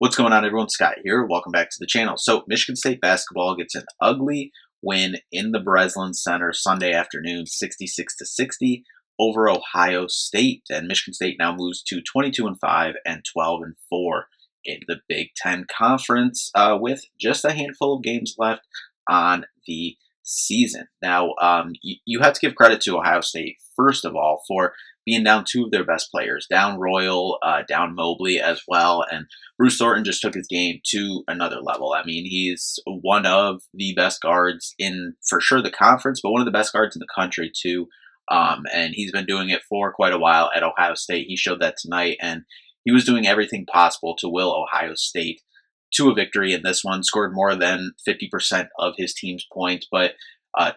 What's going on, everyone? Scott here. Welcome back to the channel. So, Michigan State basketball gets an ugly win in the Breslin Center Sunday afternoon, 66-60 over Ohio State, and Michigan State now moves to 22-5 and 12-4 in the Big Ten Conference, with just a handful of games left on the season. Now, you have to give credit to Ohio State first of all for being down two of their best players, down Royal, down Mobley as well, and Bruce Thornton just took his game to another level. I mean, he's one of the best guards in, for sure, the conference, but one of the best guards in the country too. And he's been doing it for quite a while at Ohio State. He showed that tonight, and he was doing everything possible to will Ohio State to a victory in this one. Scored more than 50% of his team's points, but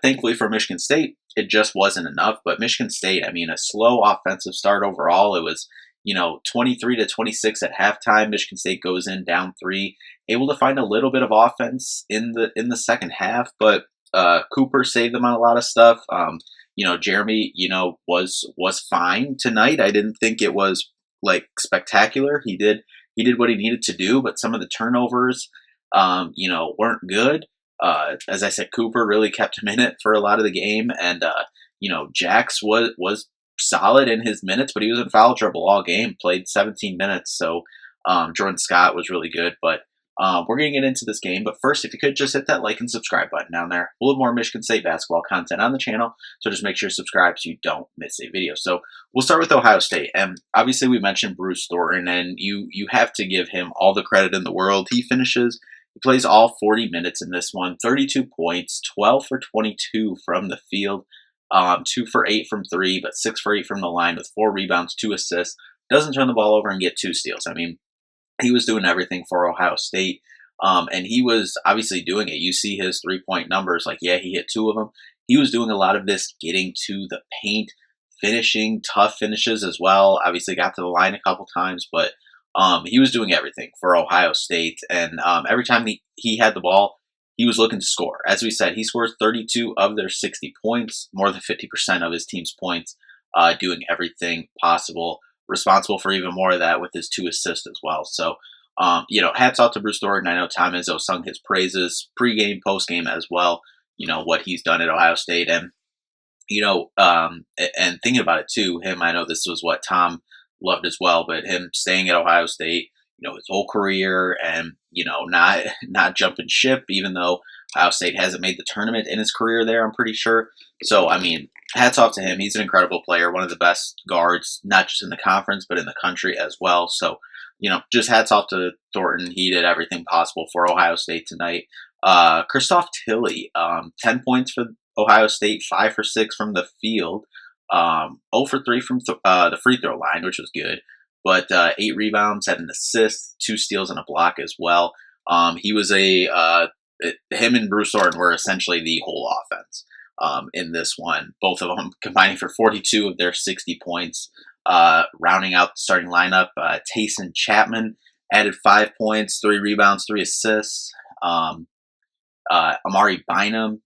thankfully for Michigan State, it just wasn't enough. But Michigan State, I mean, a slow offensive start overall. It was, 23-26 at halftime. Michigan State goes in down three, able to find a little bit of offense in the second half, but Cooper saved them on a lot of stuff. Jeremy, was fine tonight. I didn't think it was like spectacular. He did what he needed to do, but some of the turnovers, weren't good. As I said, Cooper really kept him in it for a lot of the game, and Jax was solid in his minutes, but he was in foul trouble all game. Played 17 minutes, so Jordan Scott was really good. But we're gonna get into this game. But first, if you could just hit that like and subscribe button down there. We'll have more Michigan State basketball content on the channel, so just make sure to subscribe so you don't miss a video. So we'll start with Ohio State, and obviously we mentioned Bruce Thornton, and you have to give him all the credit in the world. He plays all 40 minutes in this one, 32 points, 12 for 22 from the field, 2 for 8 from three, but 6 for 8 from the line with 4 rebounds, 2 assists. Doesn't turn the ball over and get 2 steals. I mean, he was doing everything for Ohio State, and he was obviously doing it. You see his three-point numbers, like, yeah, he hit 2 of them. He was doing a lot of this getting to the paint, finishing, tough finishes as well. Obviously got to the line a couple times, but he was doing everything for Ohio State, and every time he had the ball, he was looking to score. As we said, he scores 32 of their 60 points, more than 50% of his team's points, doing everything possible, responsible for even more of that with his 2 assists as well. So, hats off to Bruce Thornton. I know Tom Izzo sung his praises pregame, postgame as well, what he's done at Ohio State. And, and thinking about it too, I know this was what Tom loved as well, but him staying at Ohio State, his whole career, and not jumping ship, even though Ohio State hasn't made the tournament in his career there, I'm pretty sure. So, I mean, hats off to him. He's an incredible player, one of the best guards, not just in the conference, but in the country as well. So, just hats off to Thornton. He did everything possible for Ohio State tonight. Christoph Tilley, 10 points for Ohio State, 5 for 6 from the field. 0 for 3 from the free throw line, which was good, but 8 rebounds, had an assist, 2 steals, and a block as well. He was him and Bruce Thornton were essentially the whole offense in this one, both of them combining for 42 of their 60 points. Rounding out the starting lineup, Tayson Chapman added 5 points, 3 rebounds, 3 assists. Amari Bynum,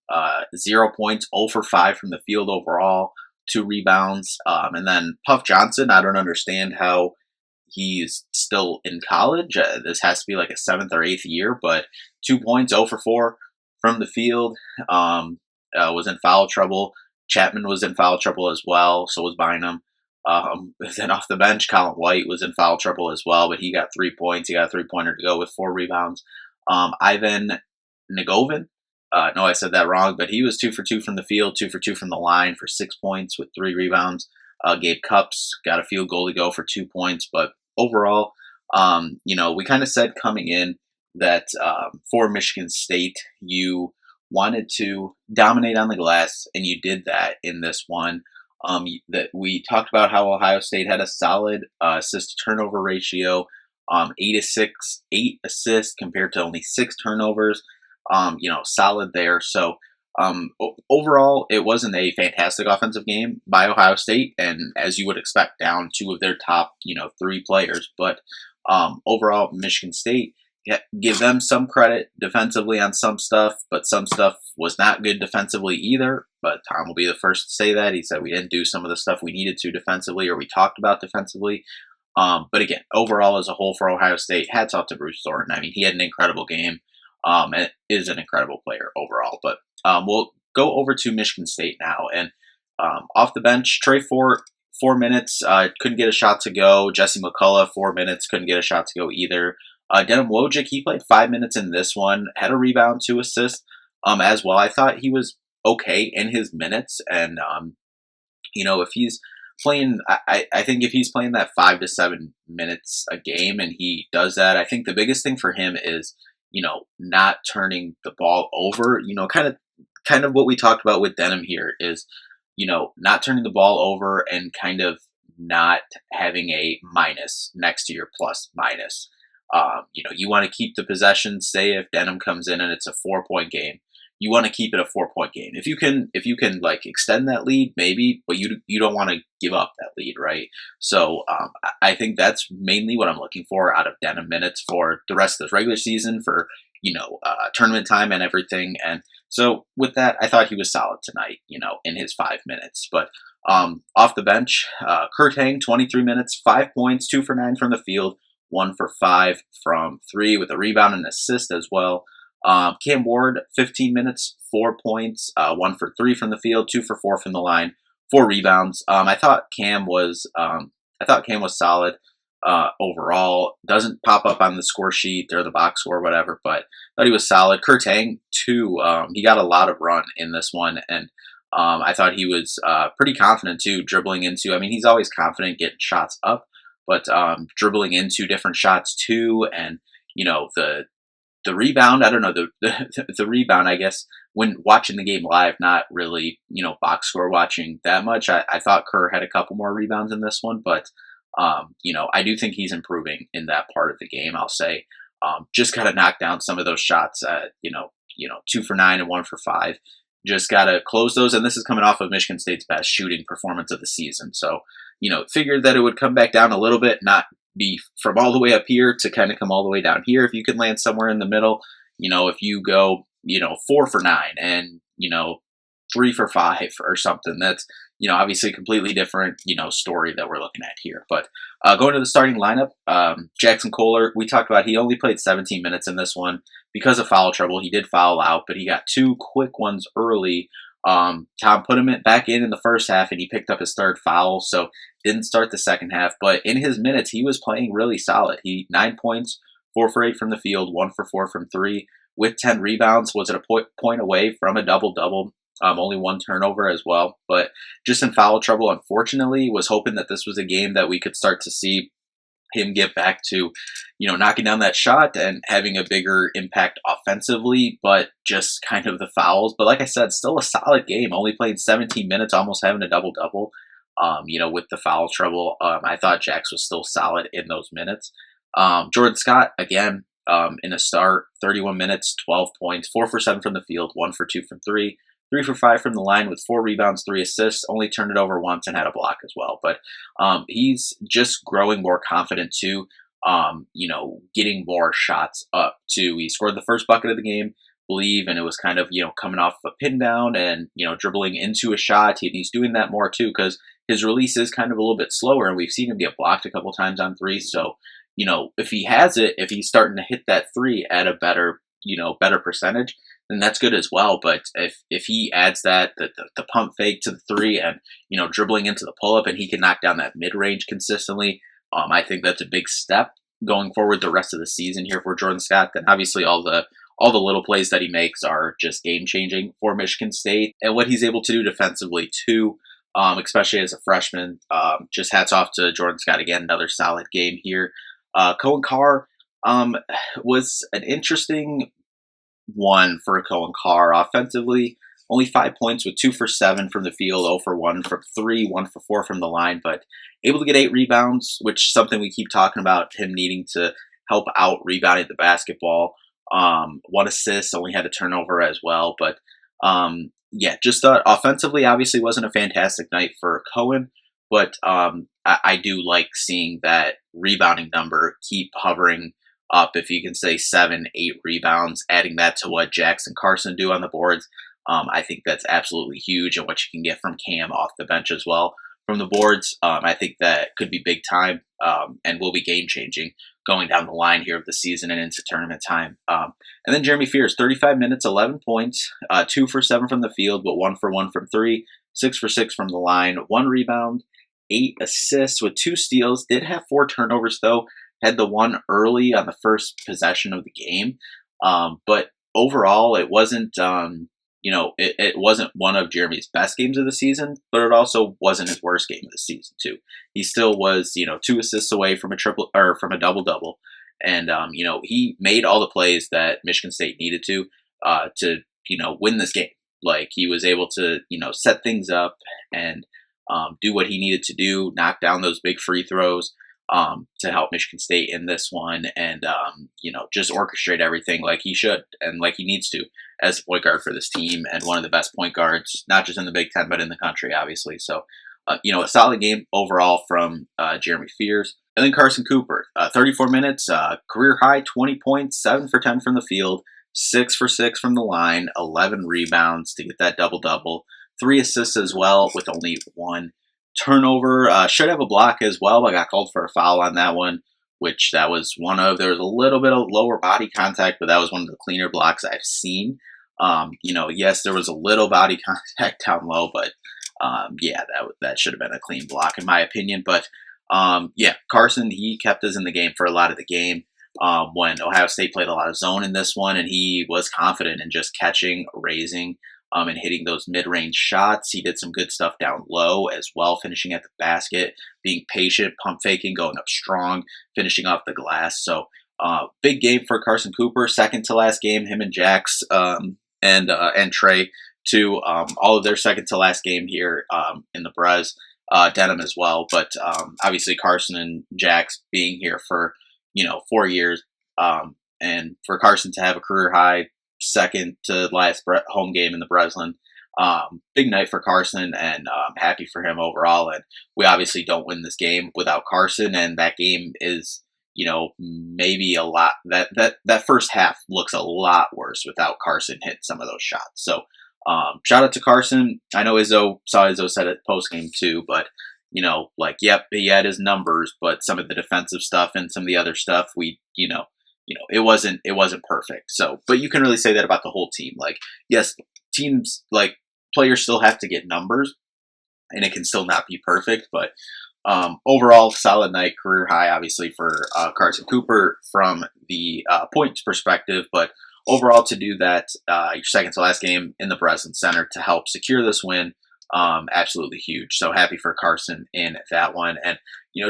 0 points, 0 for 5 from the field overall, 2 rebounds. And then Puff Johnson, I don't understand how he's still in college. This has to be like a 7th or 8th year, but 2 points, 0 for 4 from the field. Was in foul trouble. Chapman was in foul trouble as well, so was Bynum. Then off the bench, Colin White was in foul trouble as well, but he got 3 points. He got a 3-pointer to go with 4 rebounds. Ivan Nagovin, no, I said that wrong, but he was 2 for 2 from the field, 2 for 2 from the line for 6 points with 3 rebounds. Gabe Cupps got a field goal to go for 2 points, but overall, we kind of said coming in that for Michigan State, you wanted to dominate on the glass, and you did that in this one. That we talked about how Ohio State had a solid assist-to-turnover ratio, 8 assists compared to only 6 turnovers. Solid there. So overall, it wasn't a fantastic offensive game by Ohio State, and as you would expect, down 2 of their top, 3 players. But overall, Michigan State, give them some credit defensively on some stuff, but some stuff was not good defensively either. But Tom will be the first to say that. He said we didn't do some of the stuff we needed to defensively, or we talked about defensively. But again, overall as a whole for Ohio State, hats off to Bruce Thornton. I mean, he had an incredible game, and is an incredible player overall. But we'll go over to Michigan State now, and off the bench, Trey Fort, 4 minutes, couldn't get a shot to go. Jesse McCullough, 4 minutes, couldn't get a shot to go either. Denim Wojcik, he played 5 minutes in this one, had a rebound, 2 assists, as well. I thought he was okay in his minutes, and if he's playing, I think if he's playing that 5 to 7 minutes a game and he does that, I think the biggest thing for him is, not turning the ball over, kind of what we talked about with Denham here is, not turning the ball over and kind of not having a minus next to your plus minus. You want to keep the possession. Say if Denham comes in and it's a 4-point game, you want to keep it a 4-point game. If you can like extend that lead, maybe, but you don't want to give up that lead, right? So I think that's mainly what I'm looking for out of Denham minutes for the rest of the regular season, for tournament time and everything. And so with that, I thought he was solid tonight, in his 5 minutes. But off the bench, Kurt Hang, 23 minutes, 5 points, 2 for 9 from the field, 1 for 5 from 3 with a rebound and assist as well. Cam Ward, 15 minutes, 4 points, 1 for 3 from the field, 2 for 4 from the line, 4 rebounds. I thought Cam was solid. Overall, doesn't pop up on the score sheet or the box score or whatever, but thought he was solid. Kurt Hang, too, he got a lot of run in this one, and I thought he was pretty confident too, dribbling into, I mean, he's always confident getting shots up, but dribbling into different shots too, and the rebound, I don't know, the rebound, I guess, when watching the game live, not really, box score watching that much, I thought Kerr had a couple more rebounds in this one, but I do think he's improving in that part of the game, I'll say. Just got to knock down some of those shots, 2 for 9 and 1 for 5. Just got to close those, and this is coming off of Michigan State's best shooting performance of the season. So, figured that it would come back down a little bit, not be from all the way up here to kind of come all the way down here. If you could land somewhere in the middle, if you go, 4 for 9 and, 3 for 5 or something, that's, obviously a completely different, story that we're looking at here. But going to the starting lineup, Jackson Kohler, we talked about, he only played 17 minutes in this one because of foul trouble. He did foul out, but he got 2 quick ones early. Tom put him back in the first half, and he picked up his 3rd foul, so didn't start the second half. But in his minutes, he was playing really solid. He 9 points, 4 for 8 from the field, 1 for 4 from 3, with 10 rebounds. Was at a point away from a double-double. Only 1 turnover as well, but just in foul trouble, unfortunately. Was hoping that this was a game that we could start to see him get back to, knocking down that shot and having a bigger impact offensively, but just kind of the fouls. But like I said, still a solid game. Only played 17 minutes, almost having a double-double, with the foul trouble. I thought Jax was still solid in those minutes. Jordan Scott, again, in a start, 31 minutes, 12 points, 4 for 7 from the field, 1 for 2 from 3. 3 for 5 from the line with 4 rebounds, 3 assists, only turned it over once and had a block as well. But he's just growing more confident too, getting more shots up too. He scored the first bucket of the game, believe, and it was kind of, coming off a pin down and, dribbling into a shot. He's doing that more too because his release is kind of a little bit slower, and we've seen him get blocked a couple times on 3. So, if he has it, if he's starting to hit that 3 at a better percentage, then that's good as well. But if he adds that, the pump fake to the 3 and, dribbling into the pull-up, and he can knock down that mid-range consistently, I think that's a big step going forward the rest of the season here for Jordan Scott. Then obviously all the little plays that he makes are just game-changing for Michigan State. And what he's able to do defensively too, especially as a freshman, just hats off to Jordan Scott again, another solid game here. Cohen Carr was an interesting one for Cohen Carr offensively. Only 5 points with 2 for 7 from the field, 0 for 1 from 3, 1 for 4 from the line, but able to get 8 rebounds, which is something we keep talking about, him needing to help out rebounding the basketball. 1 assist, only had a turnover as well. But just thought offensively, obviously wasn't a fantastic night for Cohen, but I do like seeing that rebounding number keep hovering up. If you can say 7, 8 rebounds, adding that to what Jackson Carson do on the boards, I think that's absolutely huge, and what you can get from Cam off the bench as well. from the boards. I think that could be big time and will be game changing going down the line here of the season and into tournament time. And then Jeremy Fears, 35 minutes, 11 points, 2 for 7 from the field, but 1 for 1 from 3, 6 for 6 from the line, 1 rebound, 8 assists with 2 steals. Did have 4 turnovers though. Had the one early on the first possession of the game, but overall it wasn't. It wasn't one of Jeremy's best games of the season, but it also wasn't his worst game of the season too. He still was, 2 assists away from a triple or from a double double, and he made all the plays that Michigan State needed to win this game. Like he was able to set things up and do what he needed to do, knock down those big free throws to help Michigan State in this one, and just orchestrate everything like he should and like he needs to as a point guard for this team, and one of the best point guards, not just in the Big Ten but in the country, obviously. So, a solid game overall from Jeremy Fears. And then Carson Cooper, 34 minutes, career high, 20 points, 7 for 10 from the field, 6 for 6 from the line, 11 rebounds to get that double double, 3 assists as well with only 1 turnover. Should have a block as well, but got called for a foul on that one, which that was there was a little bit of lower body contact, but that was one of the cleaner blocks I've seen. Yes, there was a little body contact down low, but that should have been a clean block in my opinion. But Carson, he kept us in the game for a lot of the game. When Ohio State played a lot of zone in this one, and he was confident in just catching, raising, and hitting those mid-range shots. He did some good stuff down low as well, finishing at the basket, being patient, pump faking, going up strong, finishing off the glass. So big game for Carson Cooper, second to last game. Him and Jax and Trey too. All of their second to last game here in the Brez. Denham as well, but obviously Carson and Jax being here for 4 years, and for Carson to have a career high second to last home game in the Breslin. Big night for Carson, and happy for him overall. And we obviously don't win this game without Carson, and that game is, maybe a lot. That first half looks a lot worse without Carson hitting some of those shots. So shout out to Carson. I know Izzo said it post game too, but yep, he had his numbers, but some of the defensive stuff and some of the other stuff, it wasn't perfect. So, but you can really say that about the whole team. Like, yes, teams, like, players still have to get numbers, and it can still not be perfect. But overall, solid night, career high, obviously, for Carson Cooper from the points perspective. But overall, to do that, your second to last game in the Breslin Center to help secure this win, absolutely huge. So happy for Carson in that one. And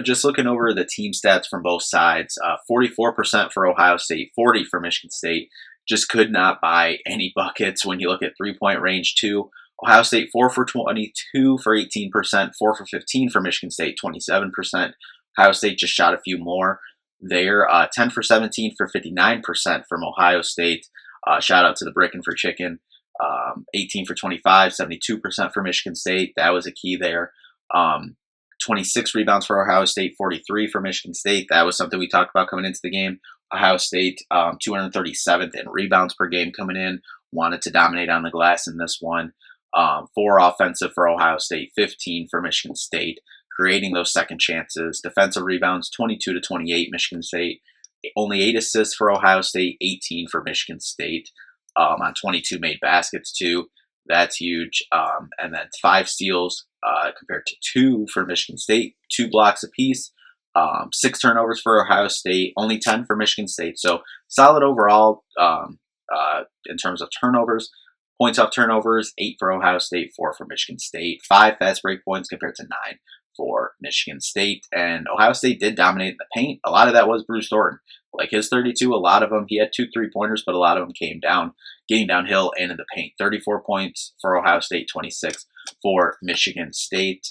just looking over the team stats from both sides, 44% for Ohio State, 40 for Michigan State. Just could not buy any buckets when you look at 3-point range too. Ohio State 4 for 22 for 18%, 4 for 15 for Michigan State, 27%. Ohio State just shot a few more there. 10 for 17 for 59% from Ohio State. Shout out to the Brickin' for Chicken. 18 for 25, 72% for Michigan State. That was a key there. 26 rebounds for Ohio State, 43 for Michigan State. That was something we talked about coming into the game. Ohio State, 237th in rebounds per game coming in. Wanted to dominate on the glass in this one. 4 offensive for Ohio State, 15 for Michigan State, creating those second chances. Defensive rebounds, 22 to 28, Michigan State. Only 8 assists for Ohio State, 18 for Michigan State. On 22 made baskets too. That's huge. And then 5 steals compared to 2 for Michigan State, 2 blocks apiece. 6 turnovers for Ohio State, only 10 for Michigan State. So solid overall in terms of turnovers. Points off turnovers, 8 for Ohio State, 4 for Michigan State. 5 fast break points compared to 9 for Michigan State. And Ohio State did dominate in the paint. A lot of that was Bruce Thornton. Like his 32, a lot of them, he had 2 3-pointers, but a lot of them came down, getting downhill and in the paint. 34 points for Ohio State, 26 for Michigan State.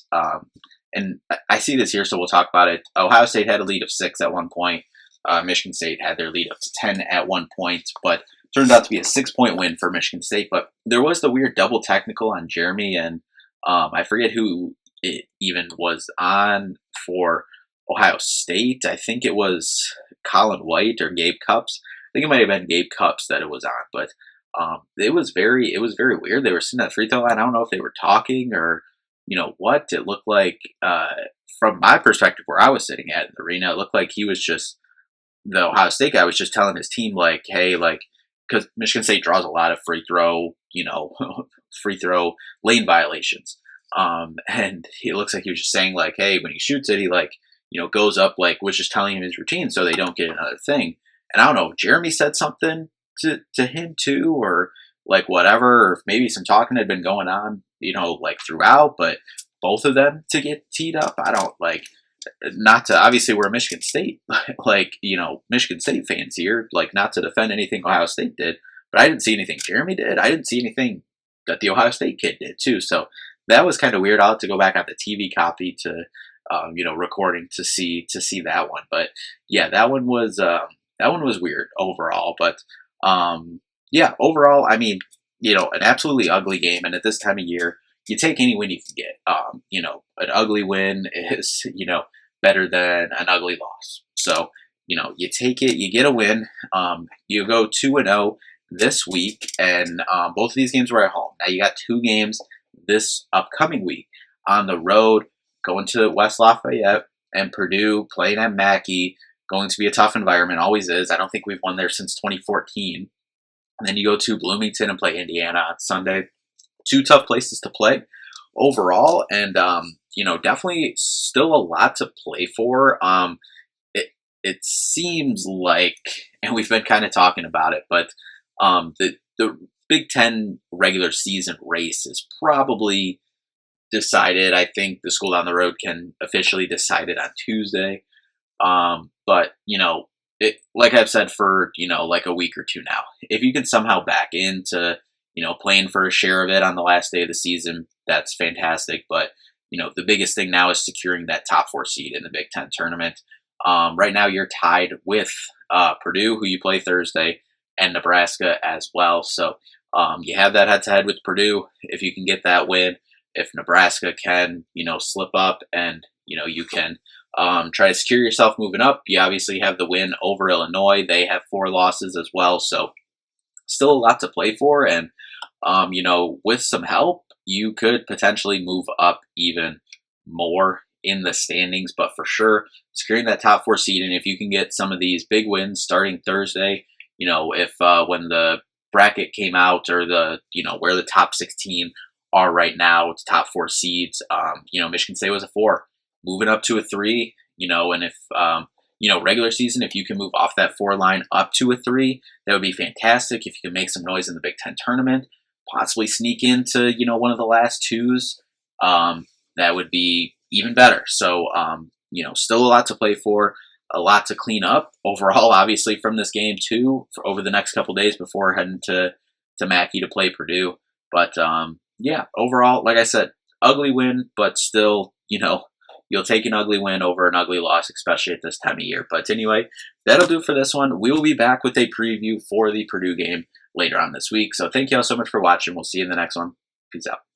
And I see this here, so we'll talk about it. Ohio State had a lead of 6 at one point. Michigan State had their lead up to 10 at one point, but turned out to be a 6-point win for Michigan State. But there was the weird double technical on Jeremy, and I forget who it even was on for Ohio State. I think it was Colin White or Gabe Cups. I think it might have been Gabe Cups that it was on, but it was very weird. They were sitting at the free throw line. I don't know if they were talking or what? It looked like, from my perspective where I was sitting at in the arena, it looked like he was just, the Ohio State guy was just telling his team, like, hey, like, because Michigan State draws a lot of free throw, free throw lane violations. And it looks like he was just saying, like, hey, when he shoots it, he, like, goes up, like, was just telling him his routine so they don't get another thing. And I don't know if Jeremy said something to him too, or like whatever, or if maybe some talking had been going on, like throughout, but both of them to get teed up, I don't like, not to, obviously we're Michigan State, like, Michigan State fans here, like, not to defend anything Ohio State did, but I didn't see anything Jeremy did. I didn't see anything that the Ohio State kid did too. So that was kind of weird. I'll have to go back on the TV copy to, recording to see that one. But yeah, that one was weird overall. But yeah, overall, I mean, an absolutely ugly game. And at this time of year, you take any win you can get. An ugly win is, better than an ugly loss. So, you take it, you get a win. You go 2-0 this week, and both of these games were at home. Now you got 2 games this upcoming week on the road, going to West Lafayette and Purdue, playing at Mackey. Going to be a tough environment, always is. I don't think we've won there since 2014. And then you go to Bloomington and play Indiana on Sunday. 2 tough places to play overall, and definitely still a lot to play for. It seems like, and we've been kind of talking about it, but the Big Ten regular season race is probably decided. I think the school down the road can officially decide it on Tuesday. But like I've said for like a week or two now, if you can somehow back into playing for a share of it on the last day of the season, that's fantastic. But the biggest thing now is securing that top 4 seed in the Big Ten tournament. Right now you're tied with Purdue, who you play Thursday, and Nebraska as well. So you have that head-to-head with Purdue. If you can get that win, if Nebraska can slip up and you can try to secure yourself moving up, you obviously have the win over Illinois. They have 4 losses as well, so still a lot to play for. And with some help, you could potentially move up even more in the standings. But for sure, securing that top 4 seed, and if you can get some of these big wins starting Thursday, if when the bracket came out, or the where the top 16 are right now, it's top 4 seeds. Michigan State was a 4, moving up to a 3. And if regular season, if you can move off that 4 line up to a 3, that would be fantastic. If you can make some noise in the Big Ten tournament, possibly sneak into one of the last 2s, that would be even better. So still a lot to play for, a lot to clean up overall, obviously, from this game too, for over the next couple days before heading to Mackey to play Purdue. But yeah, overall, like I said, ugly win, but still, you'll take an ugly win over an ugly loss, especially at this time of year. But anyway, that'll do for this one. We will be back with a preview for the Purdue game later on this week. So thank you all so much for watching. We'll see you in the next one. Peace out.